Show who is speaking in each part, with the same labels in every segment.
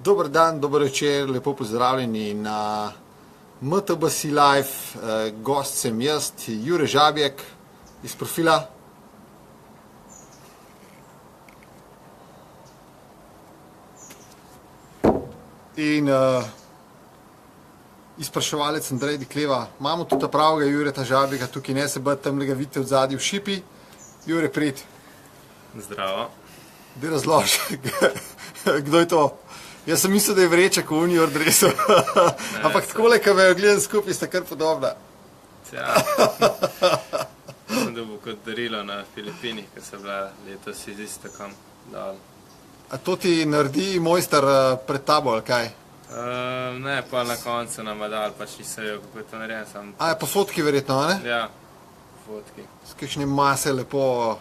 Speaker 1: Dober dan, dober večer, lepo pozdravljeni na MTBC Live. Gost sem jaz, Jure Žabjek iz profila. In izpraševalec Andrej Dikleva. Imamo tudi pravega Jureta Žabjeka, tukaj ne se bati, tamle ga vidite v zadnji v šipi. Jure, prid.
Speaker 2: Zdravo.
Speaker 1: Daj razloži, kdo je to? Jaz sem mislil, da je vreček v Unior dresu, ampak takole, ko me gledam skupaj, sta kar podobna.
Speaker 2: Ja, sem dobil kot darilo na Filipinih, ko sem bila letos iz Istokom dol.
Speaker 1: A to ti naredi mojster pred tabo, ali kaj?
Speaker 2: Ne, pa na koncu nam je dal, pač nisem jo, kako je to narejen sam.
Speaker 1: A je pa fotki verjetno, ne?
Speaker 2: Ja, fotki.
Speaker 1: S kakšne mase lepo.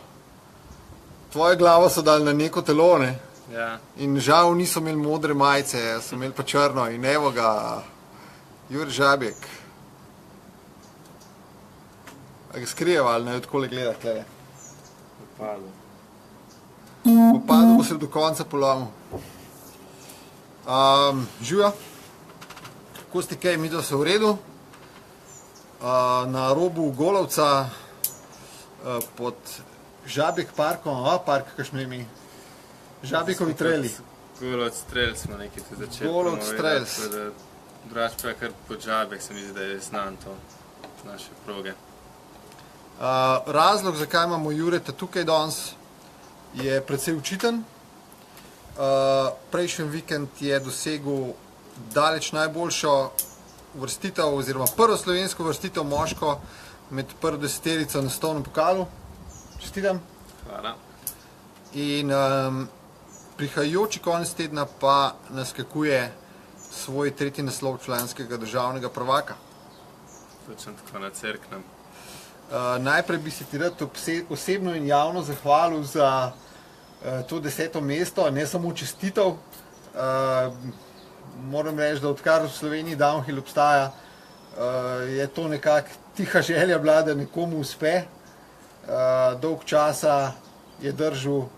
Speaker 1: Tvojo glavo so dali na neko telo, ne?
Speaker 2: Ja.
Speaker 1: In žal niso imeli modre majice, so imeli pa črno in evo ga, Jure Žabjek. A ga skrijeva ali ne, odkole gleda tle?
Speaker 2: Upadl.
Speaker 1: Upadl bo se do konca polomil. Živjo, kako ste kaj, midva se v redu. Na robu Golovca pod Žabjek parkom, park kakšno ime? Žabjekovi treli.
Speaker 2: Golovc trail smo nekaj tudi začeli.
Speaker 1: Golovc trails.
Speaker 2: Drugač pa je kar pod Žabjek, se mi zdi, da je znan to naše proge.
Speaker 1: Razlog, zakaj imamo Jureta tukaj danes, je precej očiten. Prejšnji vikend je dosegel daleč najboljšo vrstitev, oziroma prvo slovensko vrstitev moško med prvo deseterico na svetovnem pokalu. Čestitam.
Speaker 2: Hvala.
Speaker 1: In prihajajoči konec tedna pa naskakuje svoj tretji naslov članskega državnega prvaka.
Speaker 2: Točno tako na Cerknem.
Speaker 1: Najprej bi se ti rad osebno in javno zahvalil za to 10. mesto, ne samo čestitev. Moram reči, da odkar v Sloveniji downhill obstaja, je to nekako tiha želja bila, da nekomu uspe. Dolg časa je držal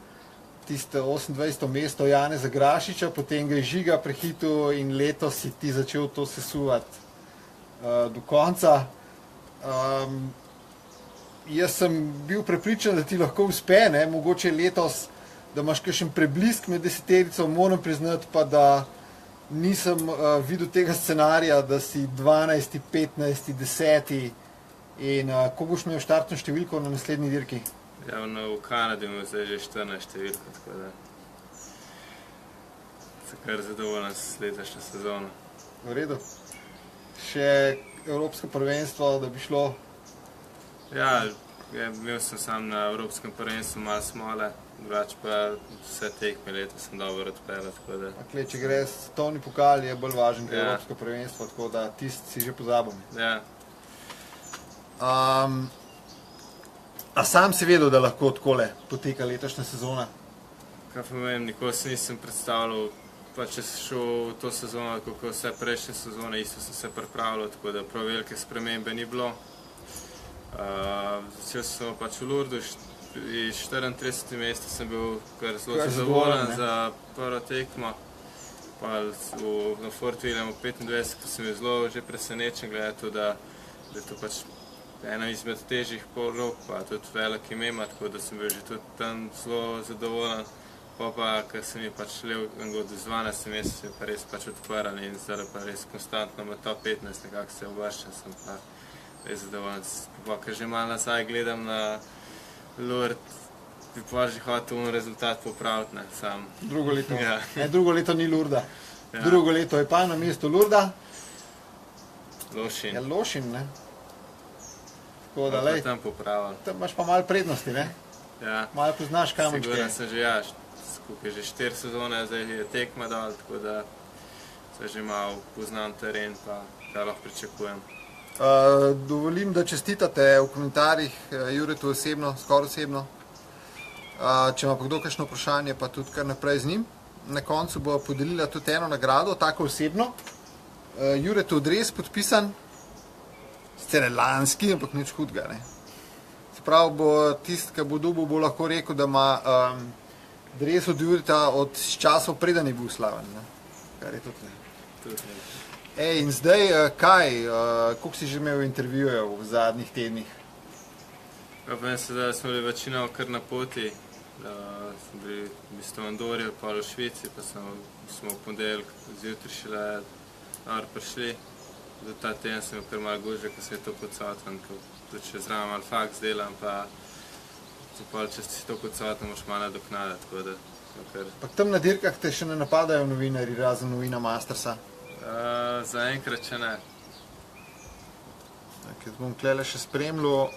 Speaker 1: tiste 28. mesto Janeza Grašiča, potem ga je Žiga prehitil in letos si ti začel to sesuvati do konca. Jaz sem bil prepričan, da ti lahko uspe, ne? Mogoče letos, da imaš kakšen preblisk med deseterico, moram priznati pa, da nisem videl tega scenarija, da si 12., 15., 10. In ko boš imel štartno številko na naslednji dirki?
Speaker 2: Ja, v Kanadi imel zdaj že 14 številko, tako da sem kar zadovoljen s letošnjo sezono.
Speaker 1: V redu. Še Evropsko prvenstvo, da bi šlo?
Speaker 2: Ja, imel sem sam na Evropskem prvenstvu malo smole, drugače pa vse tekme letos sem dobro odpeljal, tako da...
Speaker 1: Če gre svetovni pokal, je bolj važen kot Evropsko prvenstvo, tako da tisti si že pozabil.
Speaker 2: Ja.
Speaker 1: A sam si vedel, da lahko takole poteka letošnja sezona?
Speaker 2: Kaj pa vem, nikoli se nisem predstavljal, pa če sem šel v to sezono, kako vse prejšnje sezone, isto sem se pripravljal, tako da prav velike spremembe ni bilo. Začel sem pač v Lurdu, iz 34. mesta sem bil kar zelo zadovoljen za prvo tekmo. Pa na Fort Williamu 25, ko sem bil zelo že presenečen gledati, da je to pač ena izmed težjih prog, pa tudi velik imema, tako da sem bil že tudi tam zelo zadovoljen. Pa, ker sem mi pač šel od 12. mesta, sem pa res pač odprl in zdaj pa res konstantno med top 15 nekako se uvrščam, sem pa res zadovoljen. Pa, ker že malo nazaj gledam na Lourdes, bi pa že hotel rezultat popraviti, ne, sam.
Speaker 1: Drugo leto.
Speaker 2: Ja.
Speaker 1: Drugo leto ni Lourda.
Speaker 2: Ja.
Speaker 1: Drugo leto je pa na mestu Lourda.
Speaker 2: Lošin.
Speaker 1: Ja, Lošin, ne? Tako da,
Speaker 2: Pa tam popravil.
Speaker 1: Tam imaš pa malo prednosti, ne?
Speaker 2: Ja.
Speaker 1: Malo poznaš kamenčke.
Speaker 2: Siguren sem že, ja, skupaj že 4 sezone, zdaj je tekma dol, tako da se že malo poznam teren, pa kaj lahko pričakujem.
Speaker 1: Dovolim, da čestitate v komentarjih Juretu osebno, skoraj osebno. Če ima pa kdo kakšno vprašanje, pa tudi kar naprej z njim. Na koncu bo podelila tudi eno nagrado, tako osebno. Juretu dres podpisan, sicer lanski, ampak nič hudega, ne. Se pravi, bo tisti, ki bo dobil, bo lahko rekel, da ima dres od Jureta od časov preden je bil slaven, ne. kar je tudi.
Speaker 2: Tudi nekaj.
Speaker 1: Ej, in zdaj kaj, koliko si že imel intervjujev v zadnjih tednih?
Speaker 2: Povem se, da smo bili večino kar na poti, da smo bili v bistvu v Andorji, pa v Švici, pa smo v ponedeljek zjutraj šele prišli. Za ta teden sem bil kar malo gužve, ko sem je toliko odsoten, ko tudi še zraven malo faks delam, pa če si toliko odsoten, moraš malo nadoknaditi, tako da kar...
Speaker 1: Pa tam na dirkah te še ne napadajo novinarji, razen novina Mastersa?
Speaker 2: Zaenkrat še ne.
Speaker 1: Jaz bom tlele še spremljal,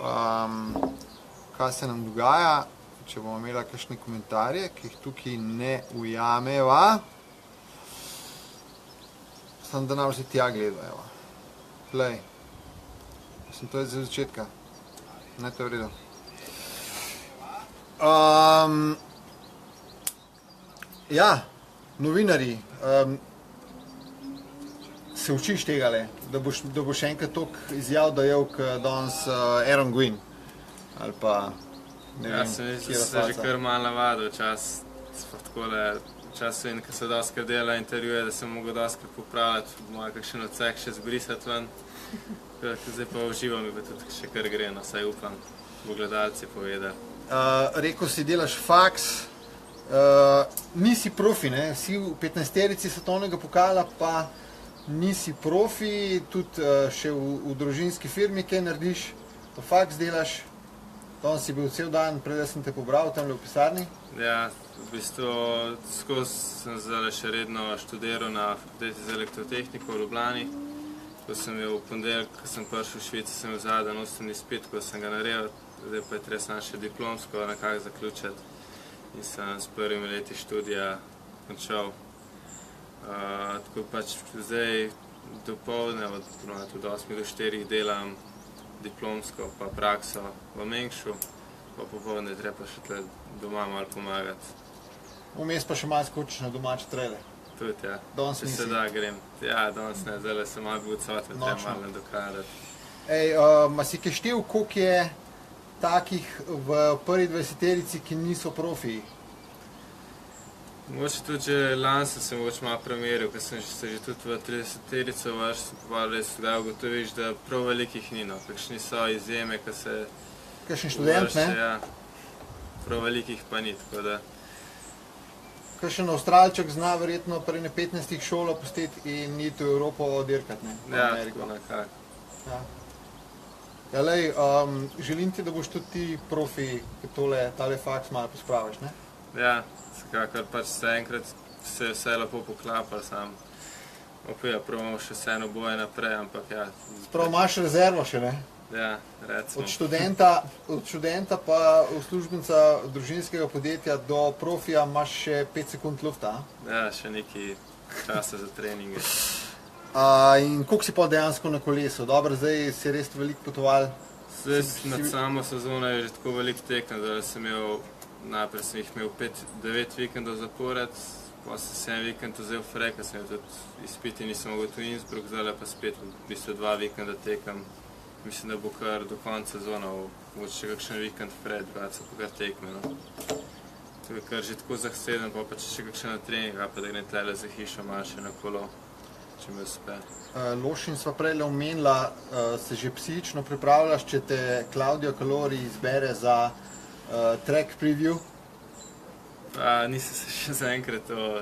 Speaker 1: kaj se nam dogaja, če bomo imeli kakšne komentarje, ki jih tukaj ne ujameva. Samo da nam vsi tja gledajo. Play. Sem to za začetka. Ne, to je v redu. Ja, novinarji, se učiš tegale, da boš enkrat toliko izjav dajal, kot danes Aaron Gwin, ali pa ne vem,
Speaker 2: kjera faca. Že kar malo navadil, včasih in ko se doskrat dela intervjuje, da sem mogel doskrat popravljati, moj kakšen odsek še zbrisati ven. Zdaj pa uživam, mi pa tudi še kar gre, no, saj upam, bo gledalci povedali.
Speaker 1: Rekel si, delaš faks, nisi profi, ne? Si v 15-terici svetovnega pokala, pa nisi profi, tudi še v družinski firmi kaj narediš, pa faks delaš. Danes si bil cel dan, prej sem te pobral tamle v pisarni.
Speaker 2: Ja, v bistvu skozi sem zdaj še redno študiral na fakulteti za elektrotehniko v Ljubljani. Ko sem v ponedeljek, ko sem prišel v Švici, sem v zadnji osnovni izpit, ko sem ga naredil, zdaj pa je treba samo še diplomsko nekako zaključiti. In sem s prvimi leti študija končal. Tako pač zdaj dopoldne, od 8 do 4 delam diplomsko pa prakso v Mengšu, pa popoldne treba še tle doma malo pomagati.
Speaker 1: Vmes pa še malo skočiš na domače trele.
Speaker 2: Tudi, ja.
Speaker 1: Danes nisi?
Speaker 2: Če se da grem. Ja, danes ne, zdaj sem malo bil odsoten, treba malo nadoknaditi.
Speaker 1: Ej, ma si kaj štel, koliko je takih v prvi 20-terici, ki niso profiji?
Speaker 2: Mogoče tudi že lani sem se mogoče malo premeril, ker sem se že tudi v 30-terico vaš, pa res kdaj ugotoviš, da prav velikih ni, no. Kakšni so izjeme, ko se...
Speaker 1: Kakšen študent, ne?
Speaker 2: Ja, prav velikih pa ni, tako da...
Speaker 1: Kakšen Avstralček zna verjetno pri 15 šolo pustiti in iti v Evropo dirkati, ne?
Speaker 2: Ja, tako nekako.
Speaker 1: Ja. Ja, lej, želim ti, da boš tudi ti profi, ki tale faks malo pospraviš, ne?
Speaker 2: Ja, vsekakor pač se enkrat se vse lepo poklapa, sam opet probamo še vseeno boje naprej, ampak ja.
Speaker 1: Sprav imaš rezervo še, ne?
Speaker 2: Ja, recimo.
Speaker 1: Od študenta pa uslužbenca družinskega podjetja do profija imaš še 5 sekund lufta, a?
Speaker 2: Ja, še nekaj časa za treninge.
Speaker 1: In koliko si pa dejansko na kolesu? Dobro, zdaj si res veliko potoval?
Speaker 2: Zdaj nad samo sezono je že tako veliko tekem, da najprej sem jih imel 9 vikendov zapored, pa sem 7 vikendov vzel fraj, ker sem tudi izpiti nisem mogel v Innsbruck, zdaj pa spet v bistvu 2 vikenda tekem. Mislim, da bo kar do konca sezona, mogoče še kakšen vikend fraj, drugače pa kar tekme, no. To je kar že tako zahtevno, pa še kakšen trening, pa da grem tlele za hišo malo še na kolo, če me uspe.
Speaker 1: Lošin sva prej omenila, se že psihično pripravljaš, če te Claudio Calori izbere za track preview?
Speaker 2: Nisem se še zaenkrat to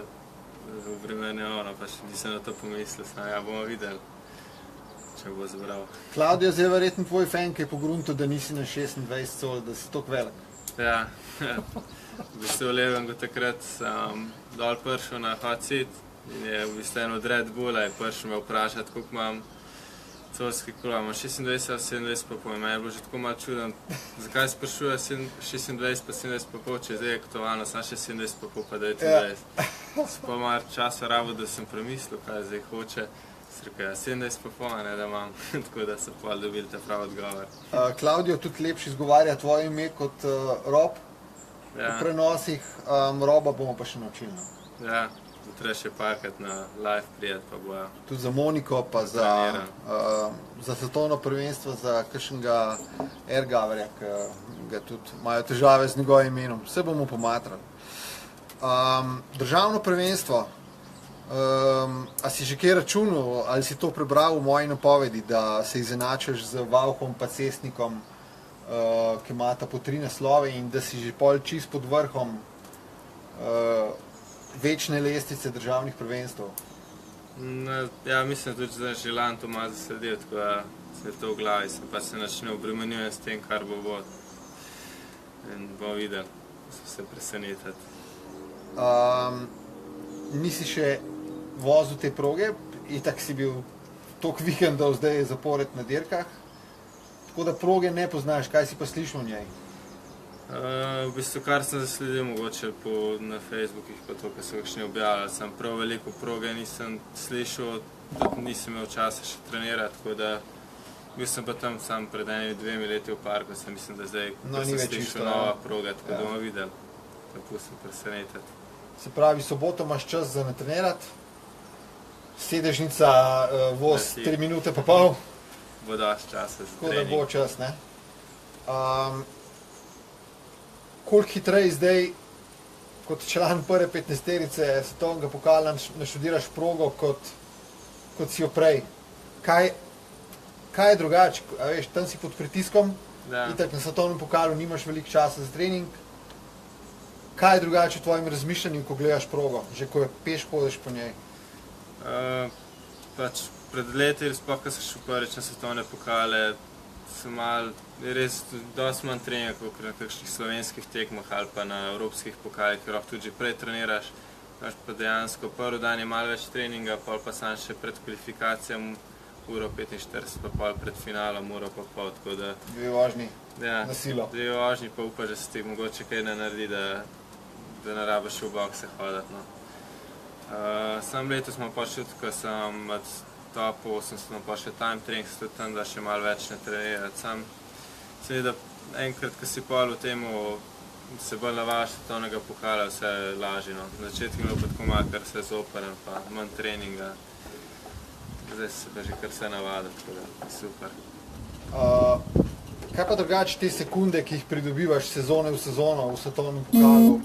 Speaker 2: obremenil, pa še nisem na to pomislil, ja, bomo videli, če bo zbral.
Speaker 1: Claudio je verjetno tvoj fan, ki je pogruntil, da nisi na 26 col, da si toliko velik.
Speaker 2: Ja, v bistvu v Levengu takrat sem dol prišel na hot seat in je v bistvu en od Red Bulla je prišel me vprašati, koliko imam colski kola, imam 26 ali 27 pa pol, je bilo že tako malo čudno, zakaj sprašuje 26 pa 27 pa pol, če je zdaj aktualno, sam še 27 pa pol pa 29. Pa malo časa rabo, da sem premislil, kaj zdaj hoče. Rekel, 70 pa pol, ne, da imam, tako da so pol dobili ta prav odgovor.
Speaker 1: Claudio tudi lepši izgovarja tvoje ime kot Rob v prenosih, Roba bomo pa še naučili.
Speaker 2: Ja, treba še parkrat na live prijet, pa bo ja.
Speaker 1: Tudi za Moniko, pa za svetovno prvenstvo, za kakšnega Ergaverja, ki ga tudi imajo težave z njegovim imenom. Vse bomo pomatrali. Državno prvenstvo. A si že kje računal, ali si to prebral v moji napovedi, da se izenačiš z Vauhom pa Cestnikom, ki imata po 3 naslove in da si že pol čist pod vrhom večne lestvice državnih prvenstv?
Speaker 2: Ja, mislim tudi, da že lani to malo zasledil, tako da se je to v glavi, pa se načne obremenjujem s tem, kar bo. In bomo videli, se presenetiti.
Speaker 1: Nisi še vozil te proge, itak si bil toliko vikendov zdaj zapored na dirkah, tako da proge ne poznaš, kaj si pa slišal o njej?
Speaker 2: V bistvu, kar sem zasledil mogoče na Facebookih, pa to, kar so kakšni objavljali, sem prav veliko proge nisem slišal, tudi nisem imel časa še trenirati, tako da bil sem pa tam sam pred 1-2 leti v parku, sem mislim, da zdaj, ko sem slišal nova proga, tako da bomo videli, tako sem presenetiti.
Speaker 1: Se pravi, soboto imaš čas za natrenirati, sedežnica, voz 3 minute pa pol.
Speaker 2: Bo daš časa za trening.
Speaker 1: Tako da bo čas, ne? Koliko hitreje zdaj, kot član prve 15-terice svetovnega pokala, naštudiraš progo, kot si jo prej? Kaj je drugače? A veš, tam si pod pritiskom, itak na svetovnem pokalu nimaš veliko časa za trening. Kaj je drugače v tvojem razmišljanju, ko gledaš progo, že ko peš hodiš po njej?
Speaker 2: Pač pred leti, sploh ko sem šel prvič na svetovne pokale, sem malo, res dosti manj treninga kot na kakšnih slovenskih tekmah ali pa na evropskih pokalih, ker lahko tudi že prej treniraš. Imaš pa dejansko prvi dan je malo več treninga, pol pa sam še pred kvalifikacijami 1:45, pa pol pred finalom 1:30, tako da...
Speaker 1: 2 vožnji
Speaker 2: na
Speaker 1: silo.
Speaker 2: 2 vožnji, pa upaš, da se ti mogoče kaj ne naredi, da ne rabiš v bokse hoditi. Sam letos smo pa šel, ko sem med top 8, smo pa še time trening, tudi tam, da še malo več ne trenirati. Sam seveda enkrat, ko si pol v temu se bolj navajaš svetovnega pokala, vse je lažje. Na začetku je bilo pa tako malo, kar se zoprem, pa manj treninga. Zdaj se pa že kar vse navada, tako da je super.
Speaker 1: Kaj pa drugače te sekunde, ki jih pridobivaš sezone v sezono v svetovnem pokalu?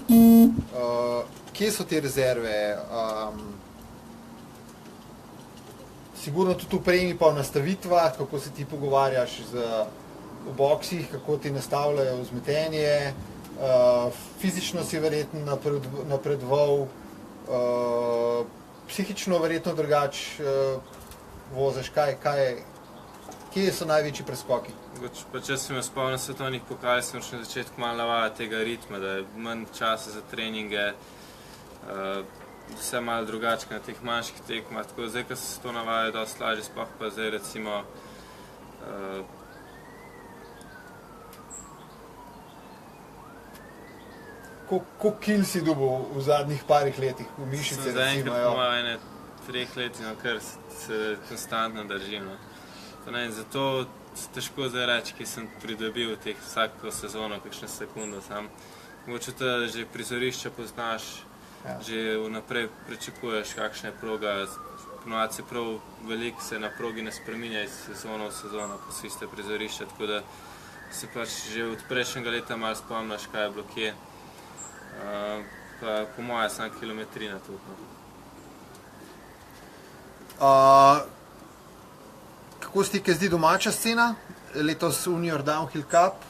Speaker 1: Kje so te rezerve? Sigurno tudi v prejmi pa v nastavitvah, kako se ti pogovarjaš v boksih, kako ti nastavljajo vzmetenje, fizično si verjetno napredoval, psihično verjetno drugače voziš, kje so največji preskoki?
Speaker 2: Če sem jo spomnil svetovnih pokalov, sem še na začetku malo navajal tega ritma, da je manj časa za treninge, vse malo drugače na teh manjših tekmah, tako zdaj, ko se to navaja, je dosti lažje, sploh pa zdaj recimo
Speaker 1: Koliko kil si dobil v zadnjih parih letih v mišice?
Speaker 2: Sem zaenkrat po 3 letih, kar se konstantno držim. Zato težko zdaj reči, ki sem pridobil teh vsako sezono, kakšne sekundo sam. Mogoče to že prizorišče poznaš, že vnaprej pričakuješ, kakšna je proga. Ponovadi se prav veliko se na progi ne spreminja iz sezono v sezono, pa so iste prizorišča, tako da se pač že od prejšnjega leta malo spomniš, kaj je bilo kje. Pa po moje sam kilometrina tudi.
Speaker 1: Kako se ti kaj zdi domača scena? Letos Unior Downhill Cup,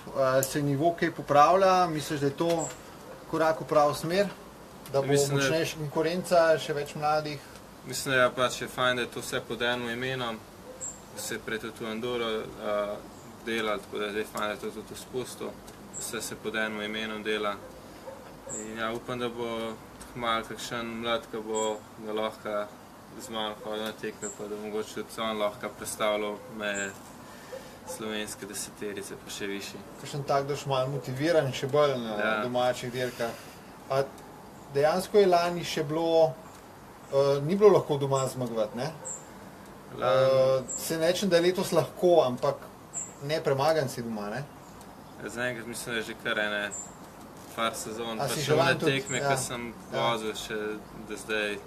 Speaker 1: se nivo kaj popravlja? Misliš, da je to korak v pravo smer? Da bo močnejša konkurenca, še več mladih?
Speaker 2: Mislim, da pač je fajn, da je to vse pod enim imenom. Se je prej tudi v Andoro delal, tako da je zdaj fajn, da je to tudi spustil. Vse se pod enim imenom dela. In ja, upam, da bo malo kakšen mlad, ki bo lahko z mano hodil na tekme, pa da mogoče tudi on lahko predstavljal meje slovenske deseterice, pa še višji.
Speaker 1: Kakšen tak, da boš malo motiviran, še bolj na domačih dirkah. Dejansko je lani še bilo, ni bilo lahko doma zmagovati, ne? Se ne rečem, da je letos lahko, ampak ne premagan si doma, ne?
Speaker 2: Zaenkrat mislim, da je že kar ene par sezon, pa še one tekme, ko sem vozil še do zdaj,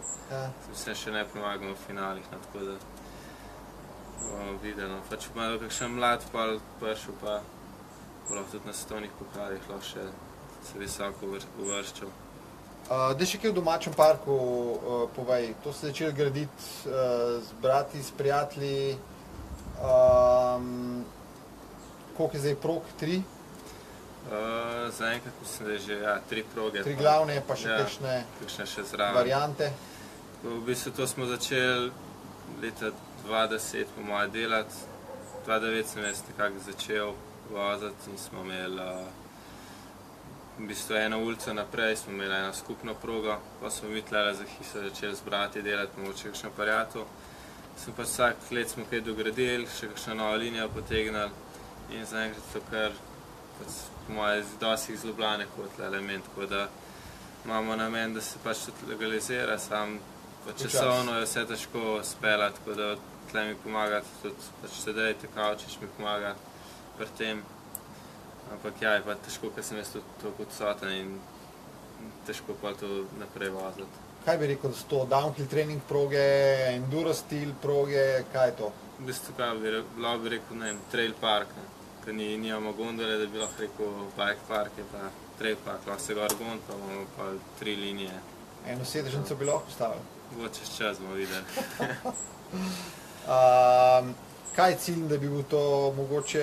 Speaker 2: sem še ne premagal v finalih, tako da bomo videli. Pač malo kakšen mlad pol prišel, pa bo lahko tudi na svetovnih pokalih lahko še se visoko uvrščal.
Speaker 1: Daj še kaj v domačem parku povej. To se začeli graditi z brati, s prijatelji. Koliko je zdaj prog? 3?
Speaker 2: Zaenkrat mislim, da je že 3 proge.
Speaker 1: 3 glavne, pa še
Speaker 2: kakšne še zraven.
Speaker 1: variante.
Speaker 2: V bistvu to smo začeli leta 2010 po moje delati. 2009 sem jaz nekako začel voziti in smo imeli v bistvu eno ulico naprej, smo imeli eno skupno progo, pa smo mi tlele za hišo začeli z brati delati, mogoče kakšno pariato. Sem pa vsak let smo kaj dogradili, še kakšno novo linijo potegnili in zaenkrat so kar po moje dosti iz Ljubljane hoteli element, tako da imamo namen, da se pač tudi legalizira, sam časovno je vse težko speljati, tako da tle mi pomaga tudi pač sedaj Tekavčič mi pomaga pri tem. Ampak ja, je pa težko, ker sem jaz tudi toliko odsoten in težko pa to naprej voziti.
Speaker 1: Kaj bi rekel, da so to downhill trening proge, enduro stil proge, kaj je to?
Speaker 2: V bistvu kaj bi rekel, ne vem, trail park, ker nimamo gondole, da bi lahko rekel bike park, je pa trail park, lahko se gor gond, pa imamo pa 3 linije.
Speaker 1: Eno sedežnico bi lahko postavili?
Speaker 2: Bo čez čas bomo videli.
Speaker 1: Kaj je cilj, da bi bil to mogoče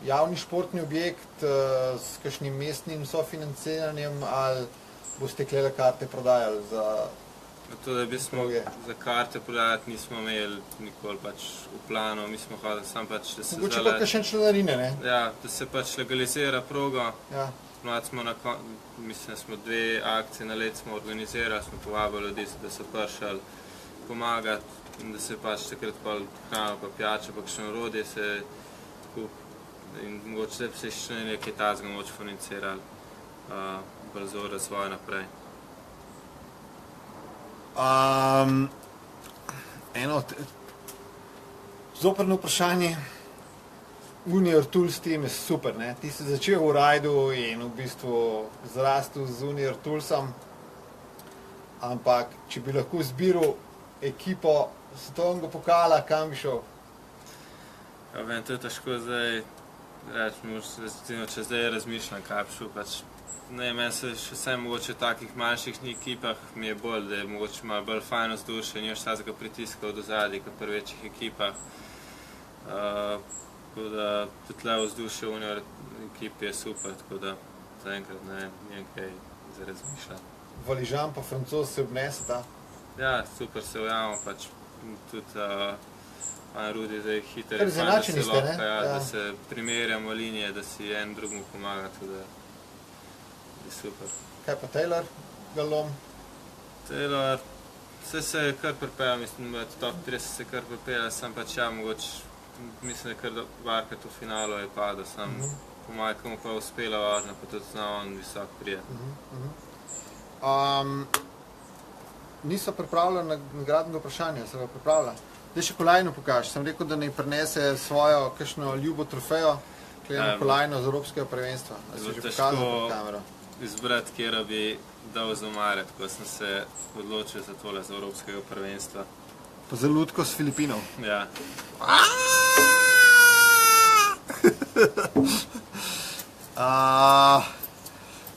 Speaker 1: javni športni objekt s kakšnim mestnim sofinanciranjem ali boste klele karte prodajali za
Speaker 2: to, da bi smo za karte prodajati nismo imeli nikoli pač v planu, mi smo hodili sam pač, da se
Speaker 1: mogoče pa kakšne članarine, ne?
Speaker 2: Ja, da se pač legalizira progo.
Speaker 1: Ja.
Speaker 2: Mlad smo mislim, da smo 2 akcije na let smo organizirali, smo povabili ljudi, da so prišli pomagati in da se pač takrat pa hrano pa pijača, pa kakšno orodje se kup in mogoče se še nekaj tazga mogoče financirali brzo razvoj naprej.
Speaker 1: Eno zoprno vprašanje. Unior Tools team je super, ne? Ti si začel v rajdu in v bistvu zrastel z Unior Toolsom, ampak če bi lahko izbiral ekipo svetovnega pokala, kam bi šel?
Speaker 2: Ja, vem, to je težko zdaj reči, če zdaj razmišljam, kaj bi šel, pač ne, meni se še vsem mogoče v takih manjših ekipah mi je bolj, da je mogoče malo bolj fajn vzdušje, nimaš takega pritiska od ozadja, kot pri večjih ekipah. Tako da tudi tle vzdušje v Unior ekipi je super, tako da zaenkrat ne vem kaj za razmišljati.
Speaker 1: Valižan pa Francoz se obneseta?
Speaker 2: Ja, super se ujamemo, pač tudi Rudi zdaj hiter,
Speaker 1: Kar izenačeni ste, ne?
Speaker 2: Da se primerjamo linije, da si en drugemu pomaga, tudi je super.
Speaker 1: Kaj pa Taylor, Galom?
Speaker 2: Taylor, vse se je kar pripeljal, mislim, da je top 30 se kar pripeljal, sam pač ja, mogoče, mislim, da je kar dvakrat v finalu je padel, sam pomaj, komu pa je uspela važna, pa tudi zna on visok prijet.
Speaker 1: Niso pripravljali nagradnega vprašanja, se ga pripravlja. Zdaj še kolajno pokaži, sem rekel, da naj prinese svojo kakšno ljubo trofejo, klejeno kolajno z Evropskega prvenstva. Da si že pokazal pred kamero.
Speaker 2: Izbrati, kjer bi dal za omare, tako sem se odločil za tole, za Evropskega prvenstva.
Speaker 1: Pa za lutko s Filipinov.
Speaker 2: Ja.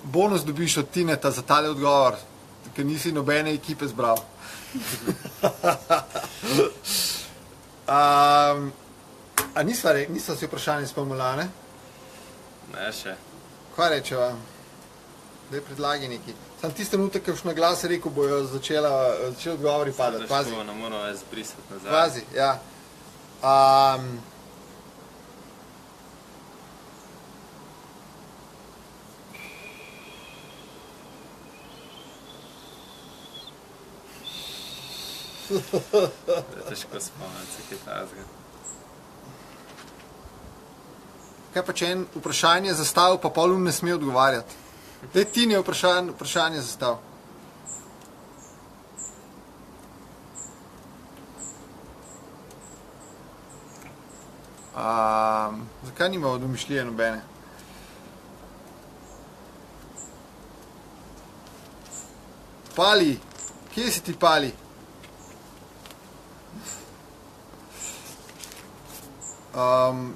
Speaker 1: Bonus dobiš od Tineta za tale odgovor, ker nisi nobene ekipe zbral. A niso si vprašanje spomnila, ne?
Speaker 2: Ne, še.
Speaker 1: Kaj rečeva? Daj predlagi neki. Sam tiste minute, ko boš na glas rekel, bojo začeli odgovori padati. Pazi.
Speaker 2: Ne moramo jaz brisati nazaj.
Speaker 1: Pazi, ja.
Speaker 2: Težko spomniti se kaj tazga.
Speaker 1: Kaj pa če en vprašanje zastavil, pa pol ne sme odgovarjati? Daj ti ne vprašanje zastav. Zakaj nimamo domišljije nobene? Pali, kje si ti Pali?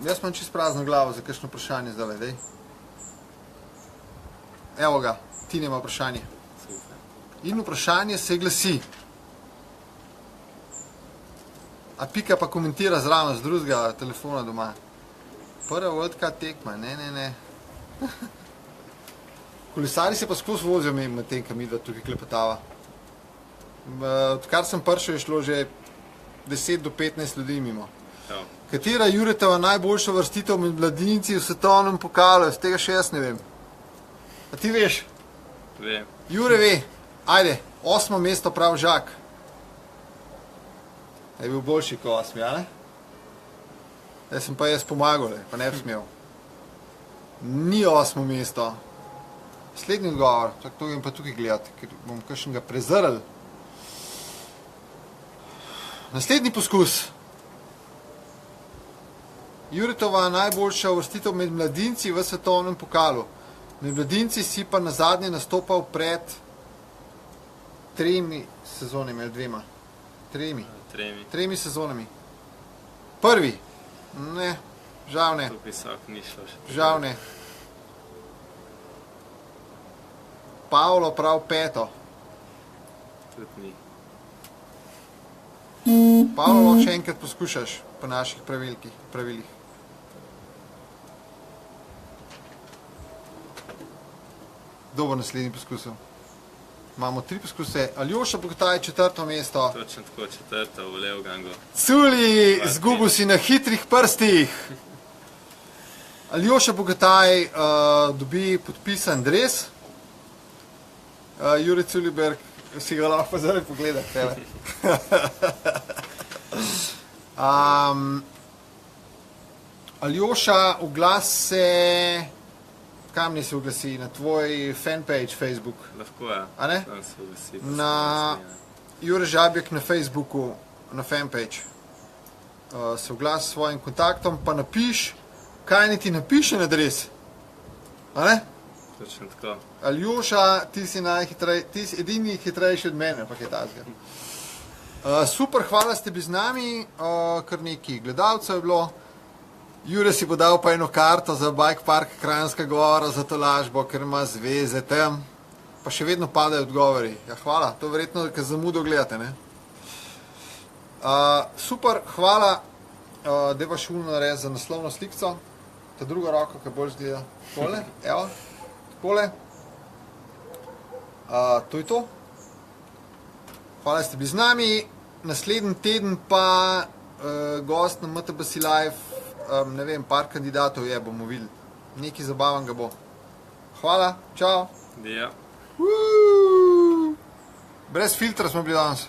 Speaker 1: Jaz imam čisto prazno glavo za kakšno vprašanje zdaj, dej. Evo ga, Tine ima vprašanje.
Speaker 2: Super.
Speaker 1: In vprašanje se glasi. A Pika pa komentira zraven z drugega telefona doma. Prva World Cup tekma, ne. Kolesari se pa skozi vozijo med tem, kam midva tukaj klepetava. Odkar sem prišel, je šlo že 10 do 15 ljudi mimo.
Speaker 2: Ja.
Speaker 1: Katera Juretova najboljša vrstitev med mladinci v svetovnem pokalu? Z tega še jaz ne vem. A ti veš?
Speaker 2: Vem.
Speaker 1: Jure ve. Ajde, 8. mesto prav Žak. Je bil boljši kot 8, ja ne? Zdaj sem pa jaz pomagal, pa ne bi smel. Ni 8. mesto. Slednji odgovor, to grem pa tukaj gledati, ker bom kakšnega prezrl. Naslednji poskus. Juretova najboljša uvrstitev med mladinci v svetovnem pokalu. Med mladinci si pa nazadnje nastopal pred 3 sezonami ali 2. 3 sezonami. Prvi. Ne, žal ne.
Speaker 2: Tu visok ni šlo še.
Speaker 1: Žal ne. Paolo prav 5.
Speaker 2: Tudi ni.
Speaker 1: Paolo, lahko še enkrat poskušaš po naših pravilih. Kdo bo naslednji poskusil? Imamo 3 poskuse. Aljoša Bogataj 4. mesto.
Speaker 2: Točno tako 4. v Leogangu.
Speaker 1: Culi, zgubil si na hitrih prstih. Aljoša Bogataj dobi podpisan dres. Jure Culiberg, si ga lahko zdaj pogleda. Aljoša, oglas se... Kam ne se oglasi? Na tvoj fanpage Facebook?
Speaker 2: Lahko je.
Speaker 1: A ne?
Speaker 2: Tam se oglasi.
Speaker 1: Na Jure Žabjek na Facebooku, na fanpage. Se oglasi s svojim kontaktom, pa napiš, kaj niti napiše na adres. A ne?
Speaker 2: Točno tako.
Speaker 1: Aljoša, ti si edini hitrejši od mene, pa kaj tazga. Super, hvala ste bili z nami, kar nekaj gledalcev je bilo. Jure si bo dal pa eno karto za Bike Park Kranjska Gora, za to lažbo, ker ima zveze tam. Pa še vedno padajo odgovori. Ja, hvala, to verjetno, ker zamudo gledate, ne? Super, hvala, deva šulno narediti za naslovno slikco. Ta druga roka, ki bolj zgleda. Tole, evo, takole. To je to. Hvala, ste bili z nami. Naslednji teden pa gost na MTBC Live, ne vem, par kandidatov je, bomo videli. Nekaj zabavan ga bo. Hvala, čau.
Speaker 2: Ja.
Speaker 1: Brez filtra smo bili danes.